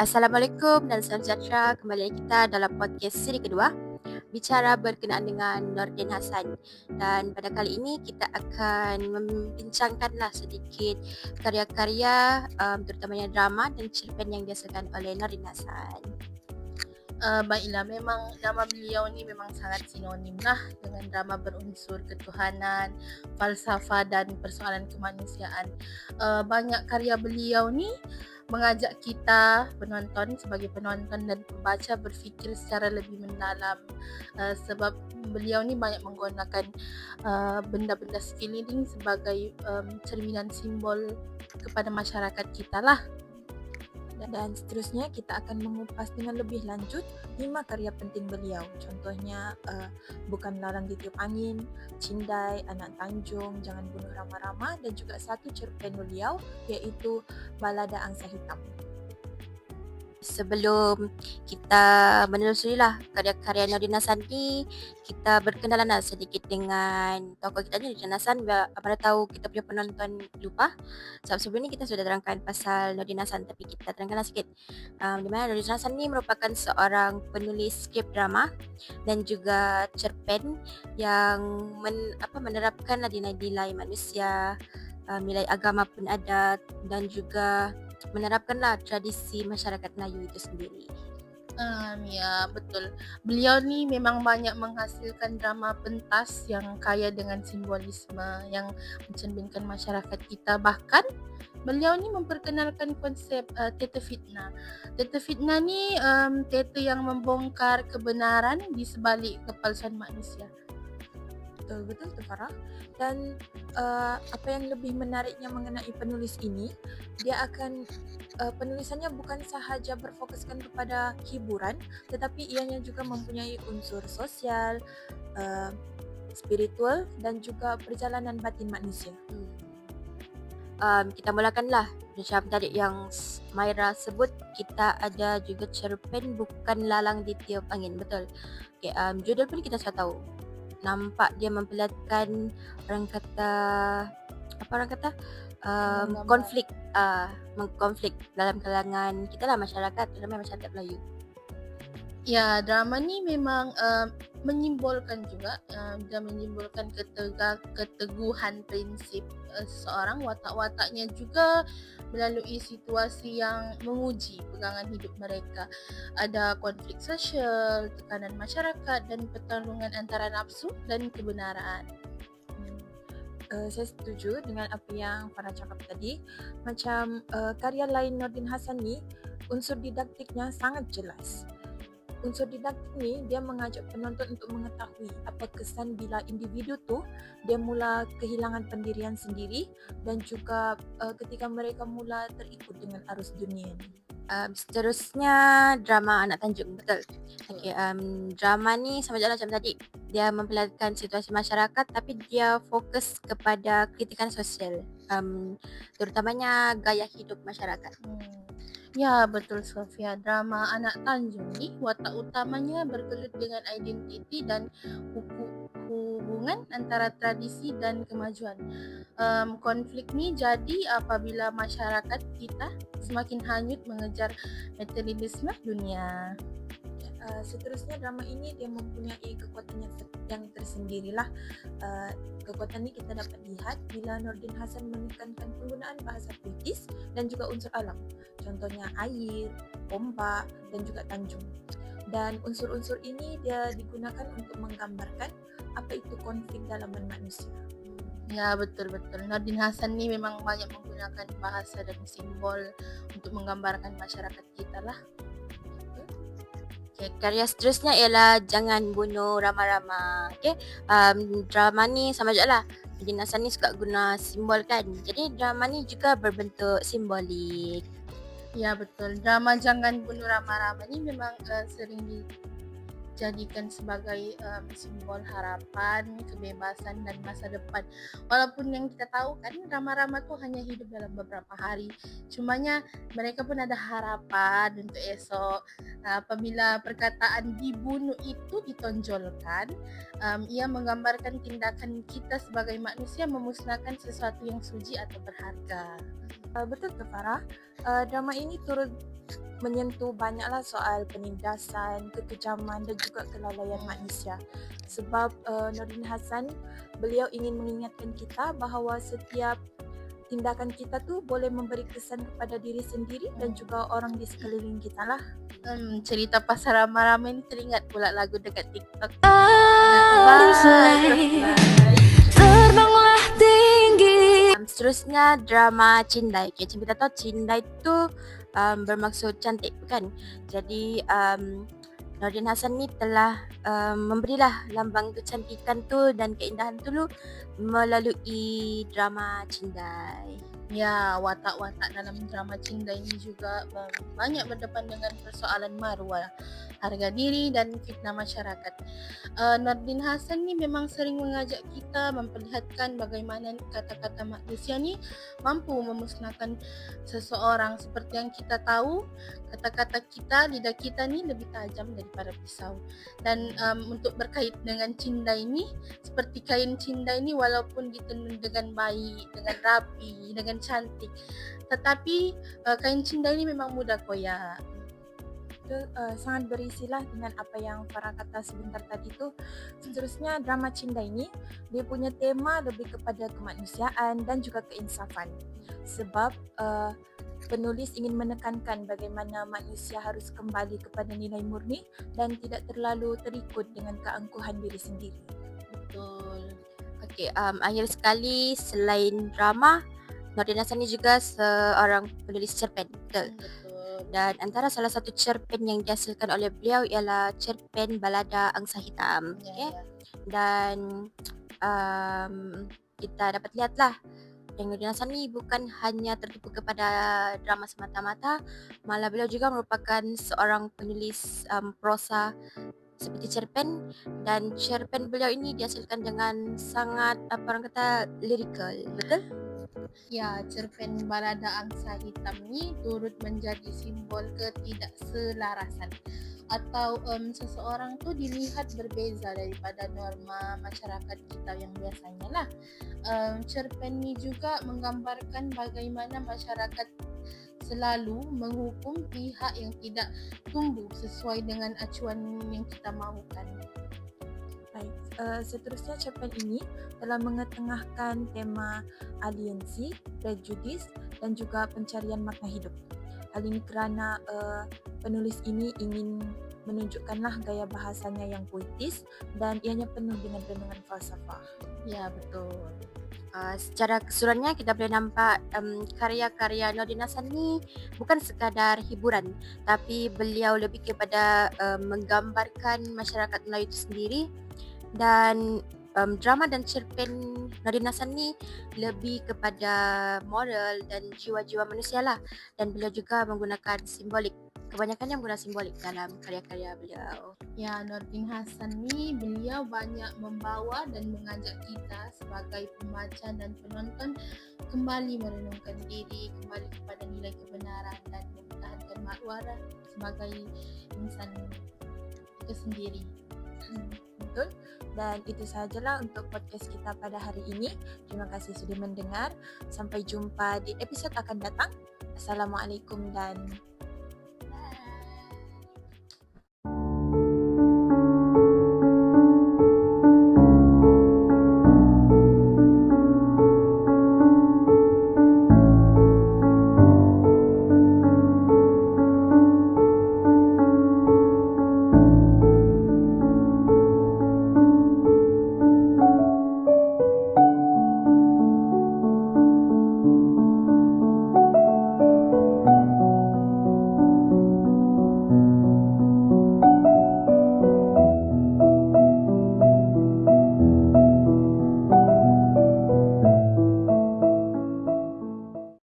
Assalamualaikum dan salam sejahtera. Kembali lagi kita dalam podcast siri kedua, bicara berkenaan dengan Nordin Hassan. Dan pada kali ini kita akan membincangkanlah sedikit karya-karya terutamanya drama dan cerpen yang dihasilkan oleh Nordin Hassan. Baiklah, memang drama beliau ni memang sangat sinonim lah dengan drama berunsur ketuhanan, falsafah dan persoalan kemanusiaan. Banyak karya beliau ni mengajak kita penonton sebagai penonton dan pembaca berfikir secara lebih mendalam, sebab beliau ni banyak menggunakan benda-benda sekeliling sebagai cerminan simbol kepada masyarakat kita lah. Dan seterusnya kita akan mengupas dengan lebih lanjut 5 karya penting beliau. Contohnya Bukan Lalang Ditiup Angin, Cindai, Anak Tanjung, Jangan Bunuh Rama-Rama, dan juga satu cerpen beliau iaitu Balada Angsa Hitam. Sebelum kita menelusurilah karya-karya Nordin Hassan ni, kita berkenalan sedikit dengan tokoh kita ni, Nordin Hassan. Mana tahu kita punya penonton lupa. Sebab sebelum ni kita sudah terangkan pasal Nordin Hassan, tapi kita terangkanlah sikit. Di mana Nordin Hassan ni merupakan seorang penulis skrip drama dan juga cerpen yang menerapkan nilai-nilai manusia, nilai agama pun ada, dan juga menerapkanlah tradisi masyarakat Melayu itu sendiri. Ya, betul. Beliau ni memang banyak menghasilkan drama pentas yang kaya dengan simbolisme yang mencerminkan masyarakat kita. Bahkan beliau ni memperkenalkan konsep teater fitnah. Teater fitnah ni teater yang membongkar kebenaran di sebalik kepalsuan manusia. Betul tu Farah. Dan apa yang lebih menariknya mengenai penulis ini, dia akan penulisannya bukan sahaja berfokuskan kepada hiburan, tetapi ianya juga mempunyai unsur sosial, spiritual dan juga perjalanan batin manusia. Kita mulakanlah macam tadi yang Maira sebut, kita ada juga cerpen Bukan Lalang Ditiup Angin, betul. Okay, judul pun kita sudah tahu. Nampak dia memperlihatkan konflik mengkonflik dalam kalangan kita lah, masyarakat, terutama masyarakat Melayu. Ya, drama ni memang menyimbolkan juga, dia menyimbolkan keteguhan prinsip seseorang. Watak-wataknya juga melalui situasi yang menguji pegangan hidup mereka. Ada konflik sosial, tekanan masyarakat dan pertarungan antara nafsu dan kebenaran. Saya setuju dengan apa yang Farah cakap tadi. Macam karya lain Nordin Hassan ni, unsur didaktiknya sangat jelas. Unsur didaktik ni dia mengajak penonton untuk mengetahui apa kesan bila individu tu dia mula kehilangan pendirian sendiri dan juga ketika mereka mula terikut dengan arus dunia ni. Seterusnya drama Anak Tanjung, betul. Okay, drama ni sama je lah macam tadi. Dia memperlihatkan situasi masyarakat tapi dia fokus kepada kritikan sosial, terutamanya gaya hidup masyarakat. Ya, betul Sofia. Drama Anak Tanjung ni watak utamanya bergelut dengan identiti dan hubungan antara tradisi dan kemajuan. Konflik ni jadi apabila masyarakat kita semakin hanyut mengejar materialisme dunia. Seterusnya drama ini dia mempunyai kekuatan yang tersendirilah. Kekuatan ini kita dapat lihat bila Nordin Hassan menekankan penggunaan bahasa puitis dan juga unsur alam. Contohnya air, ombak dan juga tanjung. Dan unsur-unsur ini dia digunakan untuk menggambarkan apa itu konflik dalaman manusia. Ya, betul-betul. Nordin Hassan ni memang banyak menggunakan bahasa dan simbol untuk menggambarkan masyarakat kita lah. Okay, karya seterusnya ialah Jangan Bunuh Rama-Rama. Okay, drama ni sama je lah. Nordin Hassan ni suka guna simbol kan. Jadi drama ni juga berbentuk simbolik. Ya, betul. Drama Jangan Bunuh Rama-Rama ni memang sering dijadikan sebagai simbol harapan, kebebasan dan masa depan. Walaupun yang kita tahu kan rama-rama tu hanya hidup dalam beberapa hari. Cumanya mereka pun ada harapan untuk esok. Apabila perkataan dibunuh itu ditonjolkan, ia menggambarkan tindakan kita sebagai manusia memusnahkan sesuatu yang suci atau berharga. Betul ke Farah? Drama ini turut menyentuh banyaklah soal penindasan, kekejaman dan juga kelalaian manusia. Sebab Nordin Hassan, beliau ingin mengingatkan kita bahawa setiap tindakan kita tu boleh memberi kesan kepada diri sendiri dan juga orang di sekeliling kita lah. Cerita pasal ramai-ramai ni teringat pula lagu dekat TikTok. Terbanglah tinggi. Seterusnya drama Cindai. Okay, macam kita tahu Cindai tu bermaksud cantik, bukan? Jadi Nordin Hassan ni telah memberilah lambang kecantikan tu dan keindahan tu melalui drama Cindai. Ya, watak-watak dalam drama Cinta ini juga banyak berdepan dengan persoalan maruah, harga diri dan fitnah masyarakat. Nordin Hassan ni memang sering mengajak kita memperlihatkan bagaimana kata-kata manusia ni mampu memusnahkan seseorang. Seperti yang kita tahu, kata-kata kita, lidah kita ni lebih tajam daripada pisau. Dan untuk berkait dengan Cinta ini, seperti kain Cinta ini walaupun ditenun dengan baik, dengan rapi, dengan cantik, tetapi kain Cinta ini memang mudah koyak. Itu sangat berisilah dengan apa yang Farah kata sebentar tadi tu. Seterusnya drama Cinta ini dia punya tema lebih kepada kemanusiaan dan juga keinsafan. Sebab penulis ingin menekankan bagaimana manusia harus kembali kepada nilai murni dan tidak terlalu terikut dengan keangkuhan diri sendiri. Betul. Okay, akhir sekali selain drama, Nordin Hassan ni juga seorang penulis cerpen, betul? Betul. Dan antara salah satu cerpen yang dihasilkan oleh beliau ialah cerpen Balada Angsa Hitam. Ya, Okay? ya. Dan kita dapat lihatlah yang Nordin Hassan ni bukan hanya tertipu kepada drama semata-mata, malah beliau juga merupakan seorang penulis prosa seperti cerpen, dan cerpen beliau ini dihasilkan dengan sangat orang kata lirikal, betul? Ya, cerpen Balada Angsa Hitam ni turut menjadi simbol ketidakselarasan atau seseorang tu dilihat berbeza daripada norma masyarakat kita yang biasanya lah. Cerpen ni juga menggambarkan bagaimana masyarakat selalu menghukum pihak yang tidak tumbuh sesuai dengan acuan yang kita mahukan. Baik, seterusnya cerpen ini telah mengetengahkan tema aliensi, prejudis dan juga pencarian makna hidup. Hal ini kerana penulis ini ingin menunjukkanlah gaya bahasanya yang puitis dan ianya penuh dengan renungan falsafah. Ya, betul. Secara keseluruhannya kita boleh nampak karya-karya Nordin Hassan ni bukan sekadar hiburan, tapi beliau lebih kepada menggambarkan masyarakat Melayu itu sendiri. Dan drama dan cerpen Nordin Hassan ni lebih kepada moral dan jiwa-jiwa manusia lah. Dan beliau juga menggunakan simbolik, kebanyakannya menggunakan simbolik dalam karya-karya beliau. Ya, Nordin Hassan ni beliau banyak membawa dan mengajak kita sebagai pembaca dan penonton kembali merenungkan diri, kembali kepada nilai kebenaran dan mempertahankan maruah sebagai insan itu sendiri. Betul. Dan itu sahajalah untuk podcast kita pada hari ini. Terima kasih sudah mendengar. Sampai jumpa di episod akan datang. Assalamualaikum dan